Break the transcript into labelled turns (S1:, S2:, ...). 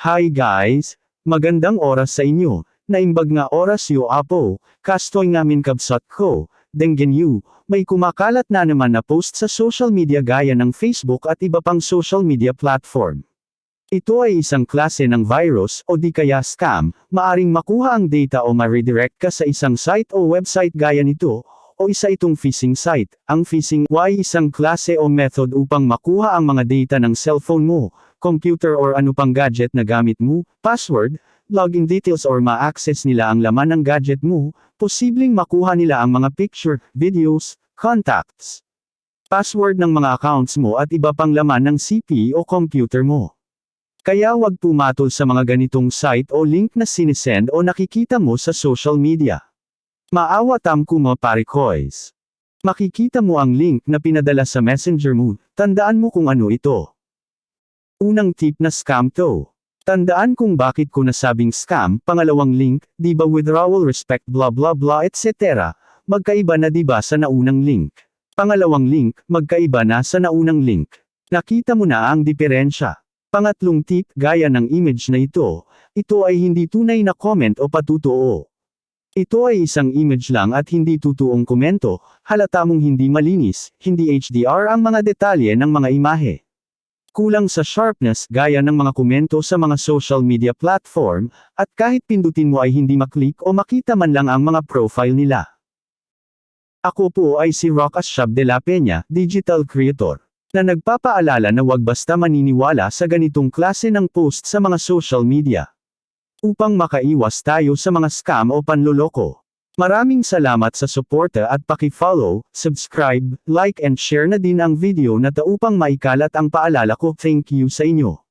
S1: Hi guys, magandang oras sa inyo. Naimbag nga oras yo apo, kastoy ngamin kabsat ko, denggen you, may kumakalat na naman na post sa social media gaya ng Facebook at iba pang social media platform. Ito ay isang klase ng virus o di kaya scam, maaring makuha ang data o ma-redirect ka sa isang site o website gaya nito, o isa itong phishing site. Ang phishing ay isang klase o method upang makuha ang mga data ng cellphone mo, computer or ano pang gadget na gamit mo, password, login details or ma-access nila ang laman ng gadget mo, posibleng makuha nila ang mga picture, videos, contacts, password ng mga accounts mo at iba pang laman ng CPU o computer mo. Kaya huwag pumatol sa mga ganitong site o link na sinesend o nakikita mo sa social media. Maawa tamku mo parikoys. Makikita mo ang link na pinadala sa messenger mo, tandaan mo kung ano ito. Unang tip na scam to. Tandaan kung bakit ko nasabing scam. Pangalawang link, di ba withdrawal respect blah blah blah etc. Magkaiba na di ba sa naunang link. Pangalawang link, magkaiba na sa naunang link. Nakita mo na ang diferensya. Pangatlong tip, gaya ng image na ito ay hindi tunay na comment o patutuo. Ito ay isang image lang at hindi tutuong komento, halata mong hindi malinis, hindi HDR ang mga detalye ng mga imahe. Kulang sa sharpness gaya ng mga komento sa mga social media platform, at kahit pindutin mo ay hindi maklik o makita man lang ang mga profile nila. Ako po ay si Rock Asyab de la Peña, digital creator, na nagpapaalala na huwag basta maniniwala sa ganitong klase ng post sa mga social media. Upang makaiwas tayo sa mga scam o panloloko. Maraming salamat sa suporta at paki-follow, subscribe, like and share na din ang video na to upang maikalat ang paalala ko. Thank you sa inyo.